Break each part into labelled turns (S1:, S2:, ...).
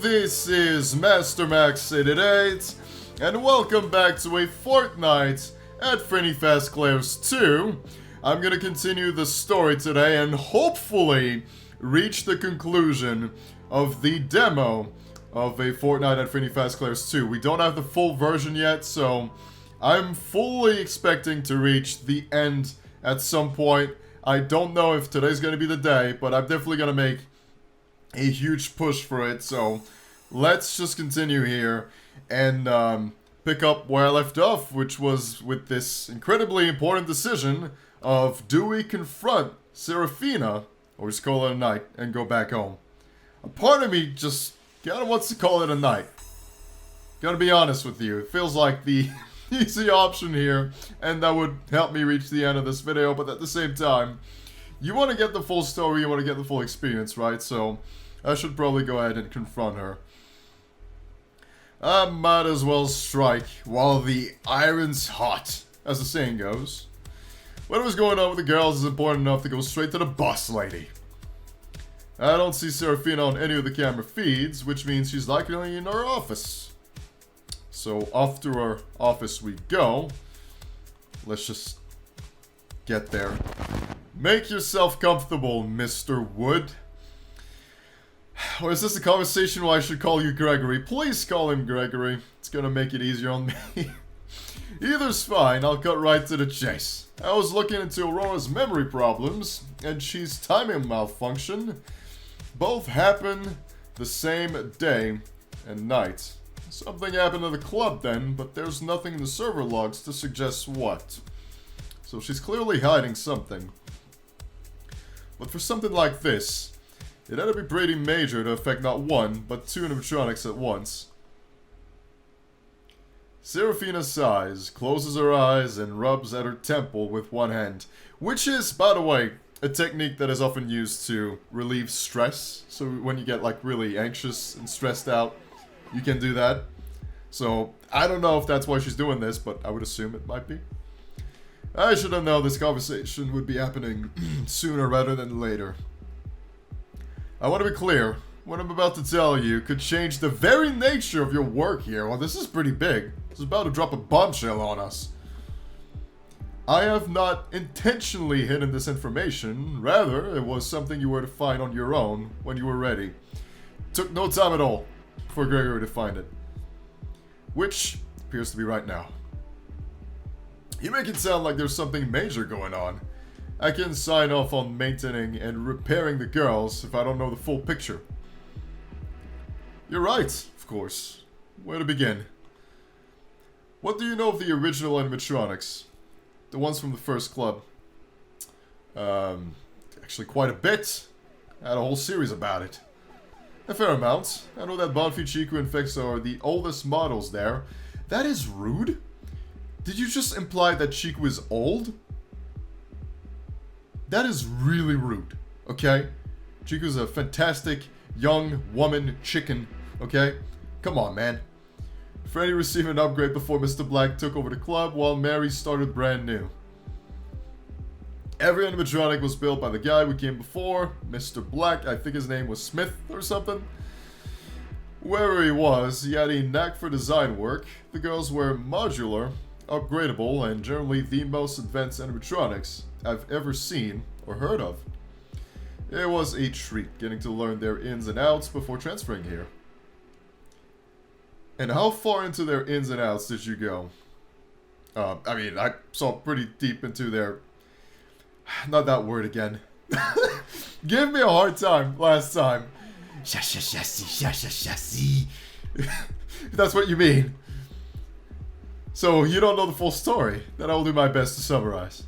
S1: This is MasterMax88, and welcome back to a Fortnight at Frenni Fazclaire's 2. I'm gonna continue the story today and hopefully reach the conclusion of the demo of a Fortnight at Frenni Fazclaire's 2. We don't have the full version yet, so I'm fully expecting to reach the end at some point. I don't know if today's gonna be the day, but I'm definitely gonna make a huge push for it, so let's just continue here and pick up where I left off, which was with this incredibly important decision of, do we confront Saraphina or just call it a night and go back home? A part of me just kind of wants to call it a night. Gotta be honest with you, it feels like the easy option here, and that would help me reach the end of this video, but at the same time, you want to get the full story, you want to get the full experience, right? So I should probably go ahead and confront her. I might as well strike while the iron's hot, as the saying goes. Whatever's going on with the girls is important enough to go straight to the boss lady. I don't see Saraphina on any of the camera feeds, which means she's likely in her office. So off to her office we go. Let's just get there. Make yourself comfortable, Mr. Wood. Or is this a conversation where I should call you Gregory? Please call him Gregory. It's gonna make it easier on me. Either's fine, I'll cut right to the chase. I was looking into Aurora's memory problems, and she's timing malfunction. Both happen the same day and night. Something happened to the club then, but there's nothing in the server logs to suggest what. So she's clearly hiding something. But for something like this, it had to be pretty major to affect not one, but two animatronics at once. Saraphina sighs, closes her eyes, and rubs at her temple with one hand. Which is, by the way, a technique that is often used to relieve stress. So when you get like really anxious and stressed out, you can do that. So I don't know if that's why she's doing this, but I would assume it might be. I should have known this conversation would be happening sooner rather than later. I want to be clear, what I'm about to tell you could change the very nature of your work here. Well, this is pretty big. This is about to drop a bombshell on us. I have not intentionally hidden this information. Rather, it was something you were to find on your own when you were ready. It took no time at all for Gregory to find it. Which appears to be right now. You make it sound like there's something major going on. I can sign off on maintaining and repairing the girls if I don't know the full picture. You're right, of course. Where to begin? What do you know of the original animatronics? The ones from the first club? Actually quite a bit. I had a whole series about it. A fair amount. I know that Bonfi, Chiku, and Fex are the oldest models there. That is rude. Did you just imply that Chiku is old? That is really rude, okay? Chiku's a fantastic young woman chicken, okay? Come on, man. Freddy received an upgrade before Mr. Black took over the club, while Mary started brand new. Every animatronic was built by the guy who came before, Mr. Black. I think his name was Smith or something. Whoever he was, he had a knack for design work. The girls were modular, upgradable, and generally the most advanced animatronics I've ever seen or heard of. It was a treat getting to learn their ins and outs before transferring here. And how far into their ins and outs did you go? I mean, I saw pretty deep into their... Not that word again. Give me a hard time last time. If that's what you mean. So, you don't know the full story. Then I will do my best to summarize.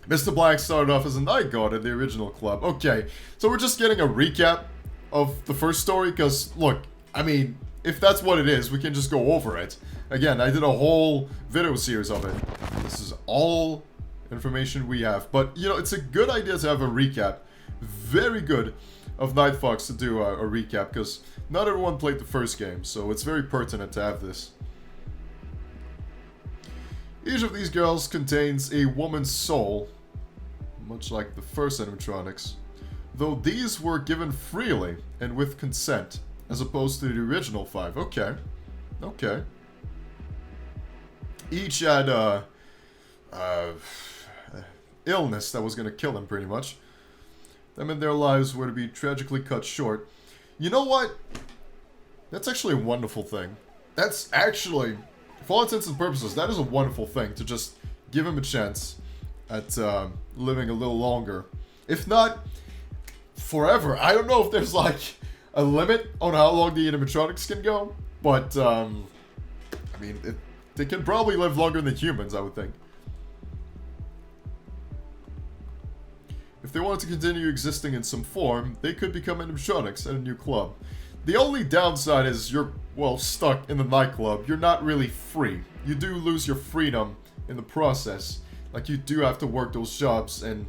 S1: Mr. Black started off as a night guard at the original club. Okay, so we're just getting a recap of the first story, because, look, I mean, if that's what it is, we can just go over it. Again, I did a whole video series of it. This is all information we have. But, you know, it's a good idea to have a recap. Very good of NightFox to do a recap, because not everyone played the first game, so it's very pertinent to have this. Each of these girls contains a woman's soul, much like the first animatronics, though these were given freely and with consent, as opposed to the original 5. Okay. Okay. Each had illness that was going to kill them, pretty much. Them and their lives were to be tragically cut short. You know what? That's actually a wonderful thing. That's actually, for all intents and purposes, that is a wonderful thing, to just give him a chance at living a little longer. If not, forever. I don't know if there's, like, a limit on how long the animatronics can go, but, I mean, they can probably live longer than humans, I would think. If they wanted to continue existing in some form, they could become animatronics at a new club. The only downside is you're, well, stuck in the nightclub. You're not really free. You do lose your freedom in the process. Like, you do have to work those jobs and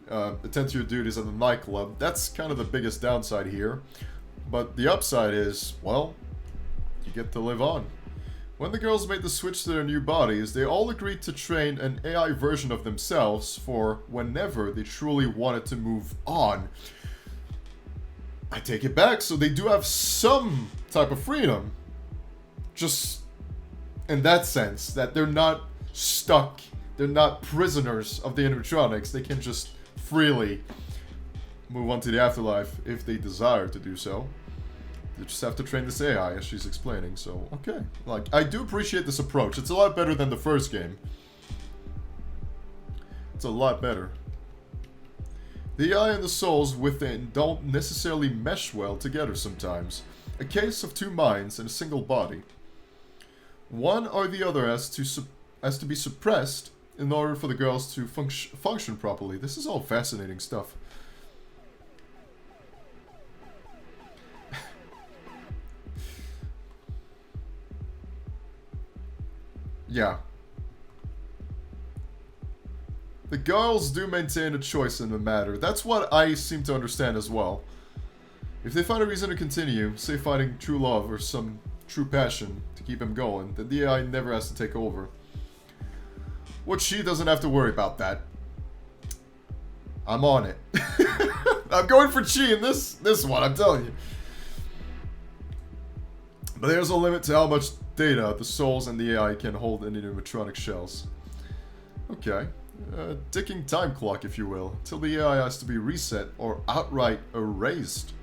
S1: attend to your duties at the nightclub. That's kind of the biggest downside here. But the upside is, well, you get to live on. When the girls made the switch to their new bodies, they all agreed to train an AI version of themselves for whenever they truly wanted to move on. I take it back, so they do have some type of freedom. Just in that sense, that they're not stuck, they're not prisoners of the animatronics. They can just freely move on to the afterlife if they desire to do so. You just have to train this AI, as she's explaining, so, okay. Like, I do appreciate this approach. It's a lot better than the first game. It's a lot better. The AI and the souls within don't necessarily mesh well together sometimes. A case of two minds in a single body. One or the other has to be suppressed in order for the girls to function properly. This is all fascinating stuff. Yeah. The girls do maintain a choice in the matter. That's what I seem to understand as well. If they find a reason to continue, say finding true love or some true passion to keep him going, then the AI never has to take over. What she doesn't have to worry about that. I'm on it. I'm going for Chi in this one, I'm telling you. But there's a limit to how much data the souls and the AI can hold in the animatronic shells. Okay. A ticking time clock, if you will, till the AI has to be reset or outright erased.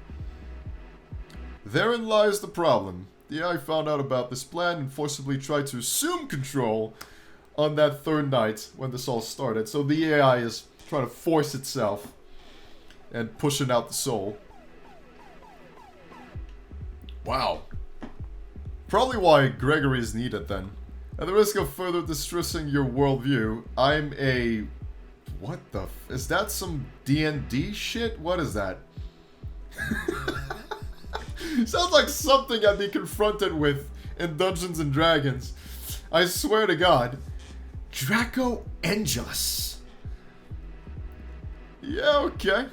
S1: Therein lies the problem. The AI found out about this plan and forcibly tried to assume control on that third night when this all started. So the AI is trying to force itself and pushing out the soul. Wow. Probably why Gregory is needed then. At the risk of further distressing your worldview, I'm a... What the f... Is that some D&D shit? What is that? Sounds like something I'd be confronted with in Dungeons and Dragons. I swear to God. Draco Angelus. Yeah, okay.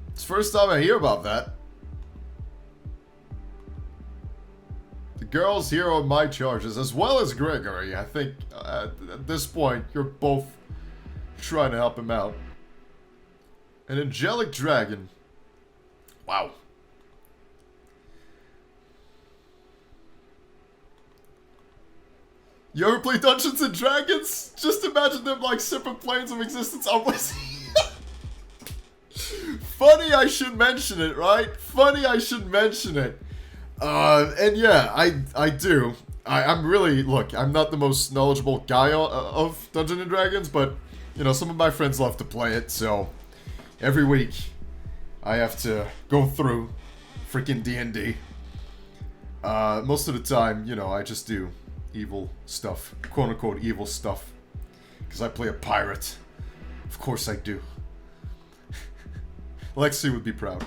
S1: It's the first time I hear about that. The girls here are my charges, as well as Gregory. I think at this point, you're both trying to help him out. An angelic dragon. Wow. You ever play Dungeons and Dragons? Just imagine them like separate planes of existence. Funny I should mention it, right? Funny I should mention it. And yeah, I do. I'm really, look, I'm not the most knowledgeable guy of Dungeons and Dragons, but, you know, some of my friends love to play it, so every week I have to go through freaking D&D. Most of the time, you know, I just do evil stuff, quote-unquote evil stuff, because I play a pirate. Of course I do. Lexi would be proud.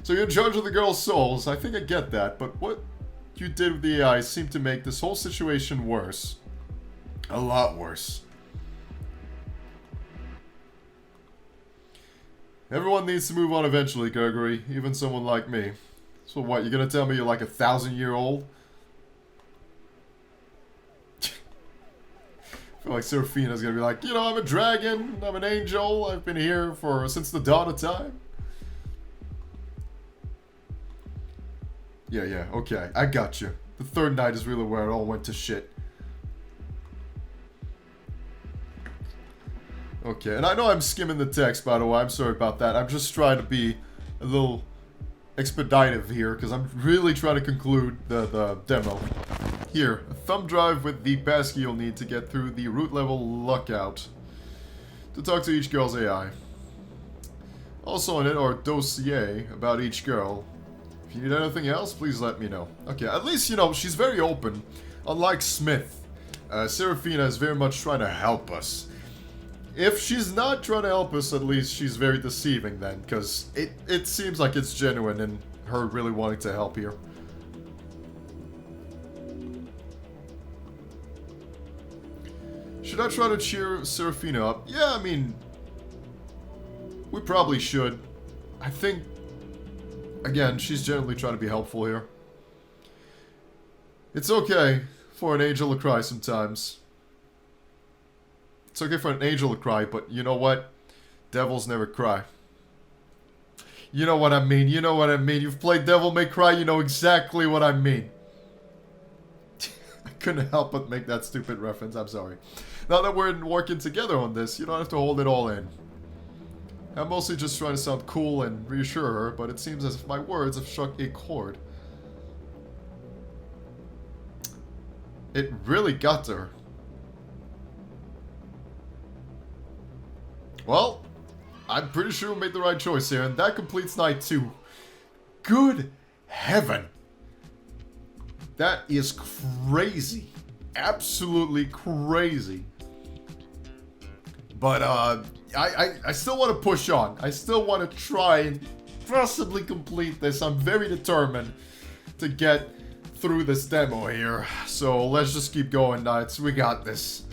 S1: So you're in charge of the girls' souls. I think I get that, but what you did with the AI seemed to make this whole situation worse. A lot worse. Everyone needs to move on eventually, Gregory. Even someone like me. So what, you're gonna tell me you're like 1,000-year-old? I feel like Saraphina's gonna be like, you know, I'm a dragon, I'm an angel, I've been here since the dawn of time. Yeah, okay, I got you. The third night is really where it all went to shit. Okay, and I know I'm skimming the text, by the way, I'm sorry about that. I'm just trying to be a little expeditive here, because I'm really trying to conclude the demo. Here, a thumb drive with the passkey you'll need to get through the root level lockout to talk to each girl's AI. Also in it are dossier about each girl. If you need anything else, please let me know. Okay, at least, you know, she's very open. Unlike Smith, Saraphina is very much trying to help us. If she's not trying to help us, at least she's very deceiving then, because it seems like it's genuine in her really wanting to help here. Should I try to cheer Saraphina up? Yeah, I mean, we probably should. I think, again, she's generally trying to be helpful here. It's okay for an angel to cry sometimes. It's okay for an angel to cry, but you know what? Devils never cry. You know what I mean, you know what I mean. You've played Devil May Cry, you know exactly what I mean. I couldn't help but make that stupid reference, I'm sorry. Now that we're working together on this, you don't have to hold it all in. I'm mostly just trying to sound cool and reassure her, but it seems as if my words have struck a chord. It really got to her. Well, I'm pretty sure we made the right choice here, and that completes night 2. Good heaven. That is crazy. Absolutely crazy. But, I still want to push on. I still want to try and possibly complete this. I'm very determined to get through this demo here. So, let's just keep going, Knights. We got this.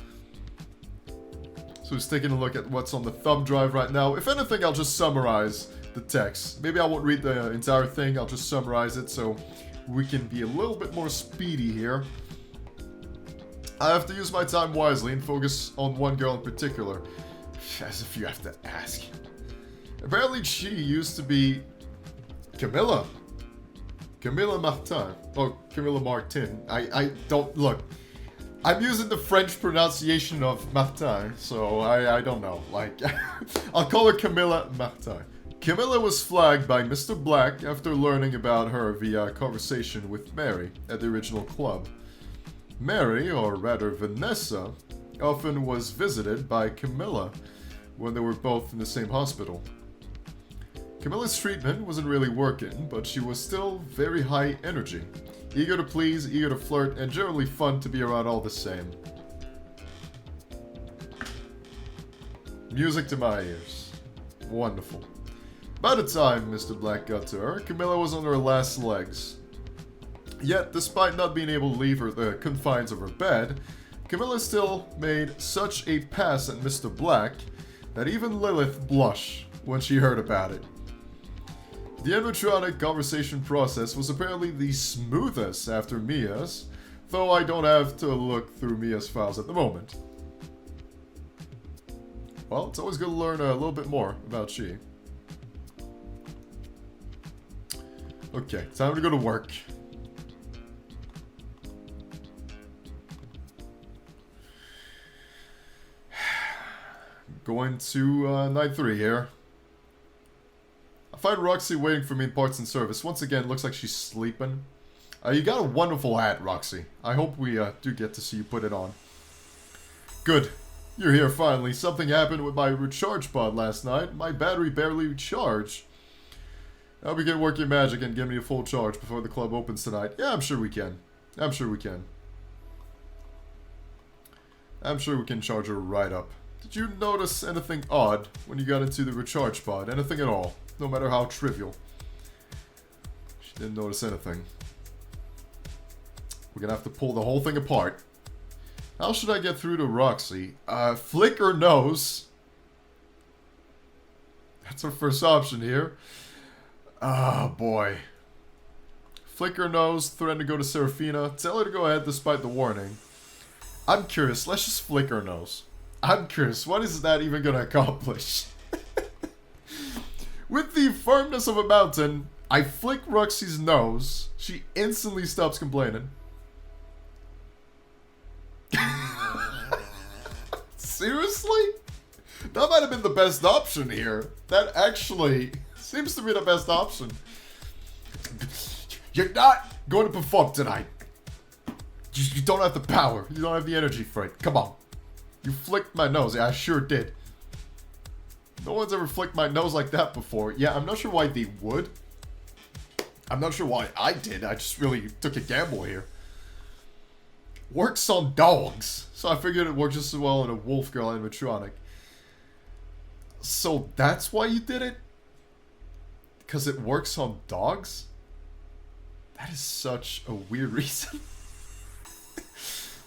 S1: So, he's taking a look at what's on the thumb drive right now. If anything, I'll just summarize the text. Maybe I won't read the entire thing. I'll just summarize it so we can be a little bit more speedy here. I have to use my time wisely and focus on one girl in particular. As if you have to ask. Apparently she used to be Camilla. Camilla Martin. Oh, Camilla Martin. I don't... Look. I'm using the French pronunciation of Martin, so I don't know. Like, I'll call her Camilla Martin. Camilla was flagged by Mr. Black after learning about her via conversation with Mary at the original club. Mary, or rather Vanessa, often was visited by Camilla when they were both in the same hospital. Camilla's treatment wasn't really working, but she was still very high energy. Eager to please, eager to flirt, and generally fun to be around all the same. Music to my ears. Wonderful. By the time Mr. Black got to her, Camilla was on her last legs. Yet, despite not being able to leave the confines of her bed, Camilla still made such a pass at Mr. Black that even Lilith blushed when she heard about it. The animatronic conversation process was apparently the smoothest after Mia's, though I don't have to look through Mia's files at the moment. Well, it's always good to learn a little bit more about she. Okay, time to go to work. Going to night 3 here. I find Roxy waiting for me in parts and service. Once again, looks like she's sleeping. You got a wonderful hat, Roxy. I hope we do get to see you put it on. Good. You're here finally. Something happened with my recharge pod last night. My battery barely charged. I'll begin working magic and give me a full charge before the club opens tonight. Yeah, I'm sure we can. I'm sure we can. I'm sure we can charge her right up. Did you notice anything odd when you got into the recharge pod? Anything at all? No matter how trivial. She didn't notice anything. We're gonna have to pull the whole thing apart. How should I get through to Roxy? Flick her nose. That's our first option here. Oh boy. Flick her nose, threaten to go to Saraphina. Tell her to go ahead despite the warning. I'm curious, let's just flick her nose. I'm curious, what is that even gonna accomplish? With the firmness of a mountain, I flick Roxy's nose. She instantly stops complaining. Seriously? That might have been the best option here. That actually seems to be the best option. You're not going to perform tonight. You don't have the power. You don't have the energy for it. Come on. You flicked my nose. Yeah, I sure did. No one's ever flicked my nose like that before. Yeah, I'm not sure why they would. I'm not sure why I did. I just really took a gamble here. Works on dogs. So I figured it worked just as well in a wolf girl animatronic. So that's why you did it? Because it works on dogs? That is such a weird reason.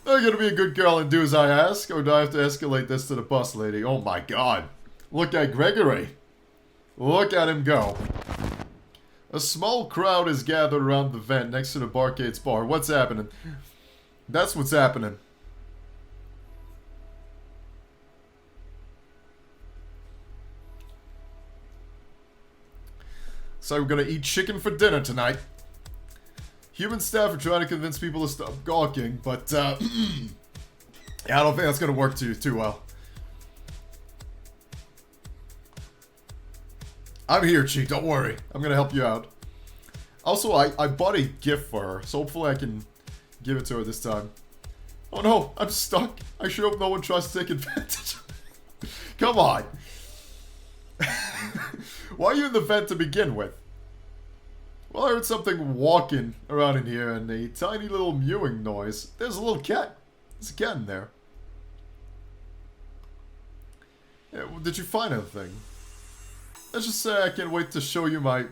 S1: Am I gonna be a good girl and do as I ask? Or do I have to escalate this to the bus lady? Oh my god. Look at Gregory. Look at him go. A small crowd is gathered around the vent next to the Barcade's bar. What's happening? That's what's happening. So we're gonna eat chicken for dinner tonight. Human staff are trying to convince people to stop gawking, but yeah, I don't think that's gonna work too well. I'm here, Chief, don't worry. I'm gonna help you out. Also, I bought a gift for her, so hopefully I can give it to her this time. Oh no, I'm stuck. I sure hope no one tries to take advantage of it. Come on. Why are you in the vent to begin with? Well, I heard something walking around in here and a tiny little mewing noise. There's a little cat. There's a cat in there. Yeah, well, did you find anything? Let's just say I can't wait to show you my...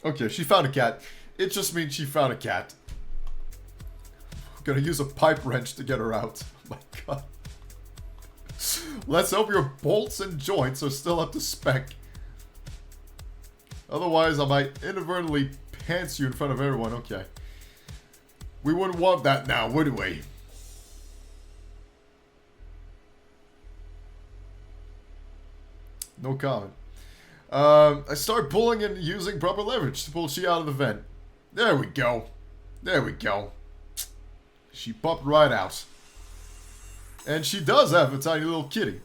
S1: Okay, she found a cat. It just means she found a cat. I'm gonna use a pipe wrench to get her out. Oh my god. Let's hope your bolts and joints are still up to spec. Otherwise, I might inadvertently pants you in front of everyone. Okay. We wouldn't want that now, would we? No comment. I start pulling and using proper leverage to pull she out of the vent. There we go. There we go. She popped right out. And she does have a tiny little kitty.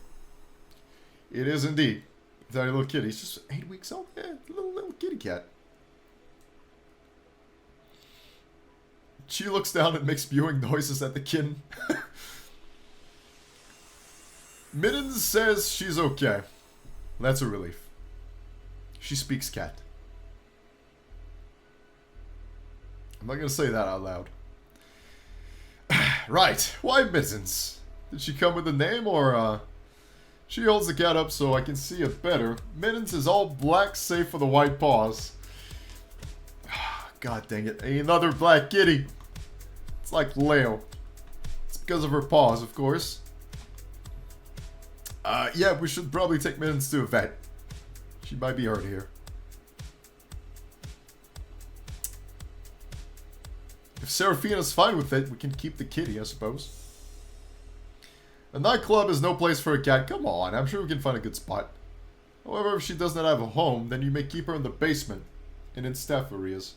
S1: It is indeed. A tiny little kitty. She's just 8 weeks old. Yeah, little kitty cat. She looks down and makes mewing noises at the kitten. Mittens says she's okay. That's a relief. She speaks cat. I'm not gonna say that out loud. Right. Why Mittens? Did she come with a name or She holds the cat up so I can see it better. Mittens is all black save for the white paws. God dang it. Another black kitty. It's like Leo. It's because of her paws, of course. Yeah, we should probably take Mittens to a vet. She might be hurt here. If Saraphina's fine with it, we can keep the kitty, I suppose. A nightclub is no place for a cat. Come on, I'm sure we can find a good spot. However, if she does not have a home, then you may keep her in the basement and in staff areas.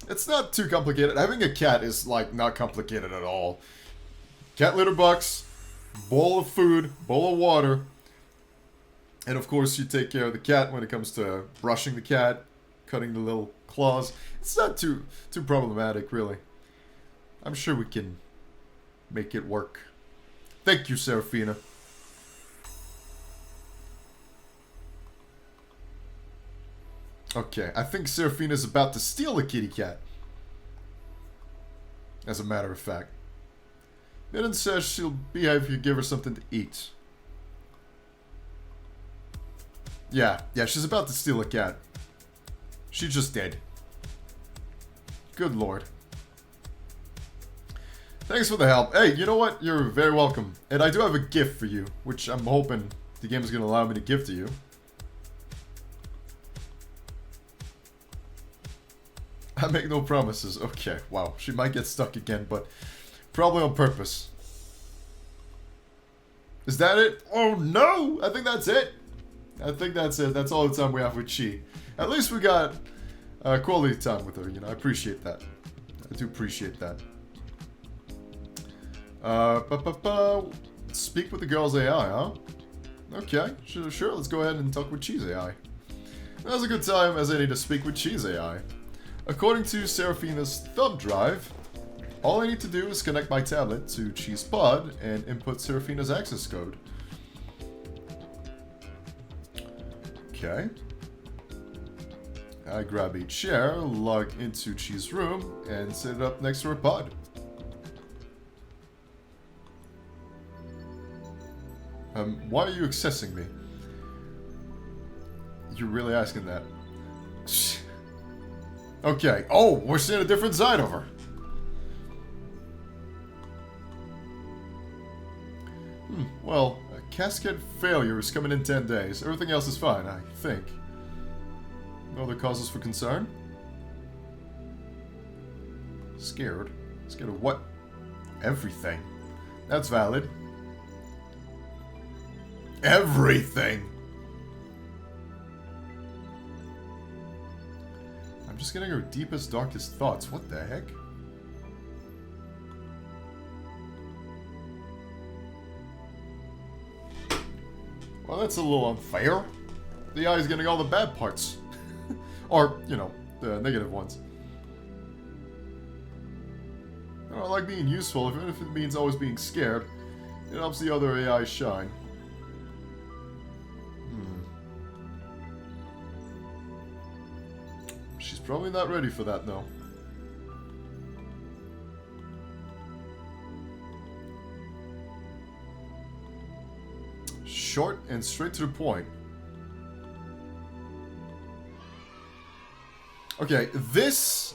S1: It's not too complicated. Having a cat is, like, not complicated at all. Cat litter box, bowl of food, bowl of water, and of course you take care of the cat when it comes to brushing the cat, cutting the little claws. It's not too problematic, really. I'm sure we can make it work. Thank you, Saraphina. Okay, I think Seraphina's about to steal the kitty cat. As a matter of fact. Mitten says she'll behave if you give her something to eat. Yeah, she's about to steal a cat. She just did. Good lord. Thanks for the help. Hey, you know what? You're very welcome. And I do have a gift for you, which I'm hoping the game is going to allow me to give to you. I make no promises. Okay, wow. She might get stuck again, but probably on purpose. Is that it? Oh no! I think that's it. I think that's it. That's all the time we have with Chi. At least we got quality time with her, you know. I appreciate that. I do appreciate that. Speak with the girl's AI, huh? Okay, sure, let's go ahead and talk with Cheese AI. Now's a good time as any to speak with Cheese AI. According to Saraphina's thumb drive, all I need to do is connect my tablet to Cheese Pod and input Saraphina's access code. Okay. I grab a chair, log into Cheese room, and set it up next to her pod. Why are you accessing me? You're really asking that. Okay. Oh, we're seeing a different side of her. Well, a cascade failure is coming in 10 days. Everything else is fine, I think. No other causes for concern? Scared? Scared of what? Everything. That's valid. Everything! I'm just getting her deepest, darkest thoughts. What the heck? Well, that's a little unfair. The AI is getting all the bad parts. Or, you know, the negative ones. I like being useful, even if it means always being scared. It helps the other AI shine. She's probably not ready for that, though. Short and straight to the point. Okay, this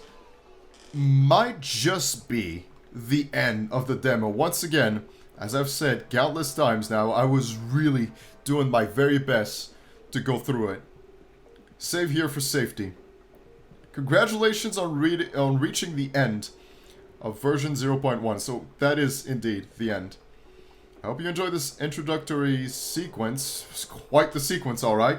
S1: might just be the end of the demo. Once again, as I've said countless times now, I was really doing my very best to go through it. Save here for safety. Congratulations on reaching the end of version 0.1. So that is indeed the end. I hope you enjoyed this introductory sequence. It's quite the sequence, alright.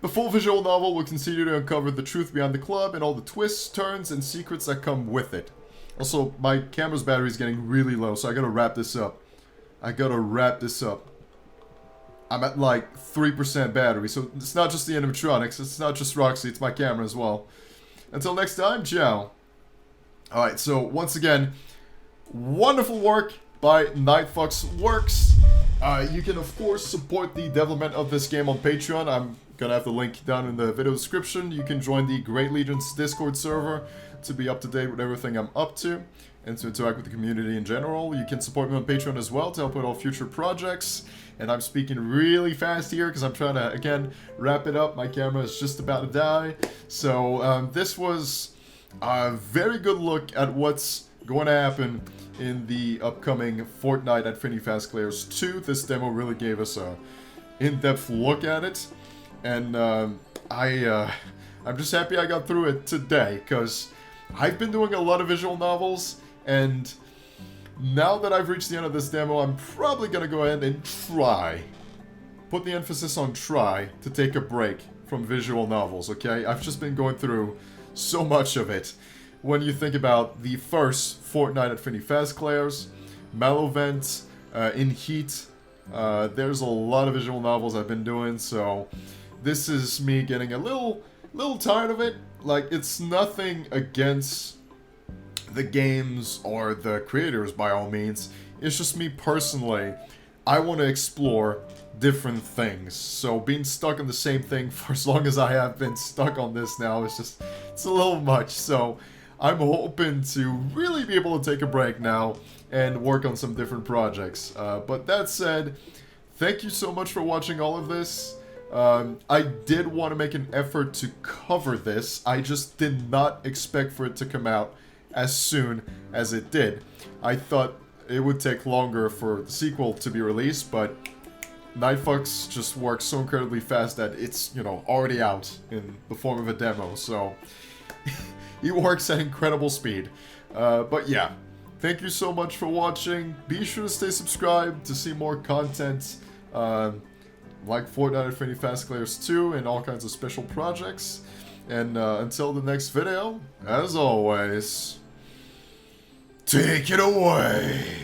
S1: The full visual novel will continue to uncover the truth behind the club and all the twists, turns, and secrets that come with it. Also, my camera's battery is getting really low, so I gotta wrap this up. I'm at like 3% battery, so it's not just the animatronics, it's not just Roxy, it's my camera as well. Until next time, ciao. Alright, so once again, wonderful work by NightFoxWorks. You can of course support the development of this game on Patreon. I'm gonna have the link down in the video description. You can join the Great Legion's Discord server to be up to date with everything I'm up to and to interact with the community in general. You can support me on Patreon as well to help with all future projects. And I'm speaking really fast here because I'm trying to, again, wrap it up. My camera is just about to die. So this was a very good look at what's going to happen in the upcoming Fortnight at Frenni Fazclaire's 2. This demo really gave us a in-depth look at it. And I'm just happy I got through it today because I've been doing a lot of visual novels, and now that I've reached the end of this demo, I'm probably going to go ahead and put the emphasis on try to take a break from visual novels, okay? I've just been going through so much of it. When you think about the first Fortnight at Frenni Fazclaire's, Malovent, In Heat, there's a lot of visual novels I've been doing, so this is me getting a little tired of it. Like, it's nothing against the games or the creators by all means. It's just me personally. I want to explore different things. So being stuck on the same thing for as long as I have been stuck on this now, it's a little much. So I'm hoping to really be able to take a break now and work on some different projects. But that said, thank you so much for watching all of this. I did want to make an effort to cover this. I just did not expect for it to come out as soon as it did. I thought it would take longer for the sequel to be released, but NightFox just works so incredibly fast that it's, you know, already out in the form of a demo, so he works at incredible speed. But yeah, thank you so much for watching. Be sure to stay subscribed to see more content. like Fortnite and Frenni Fazclaire's too, and all kinds of special projects. And until the next video, as always, take it away!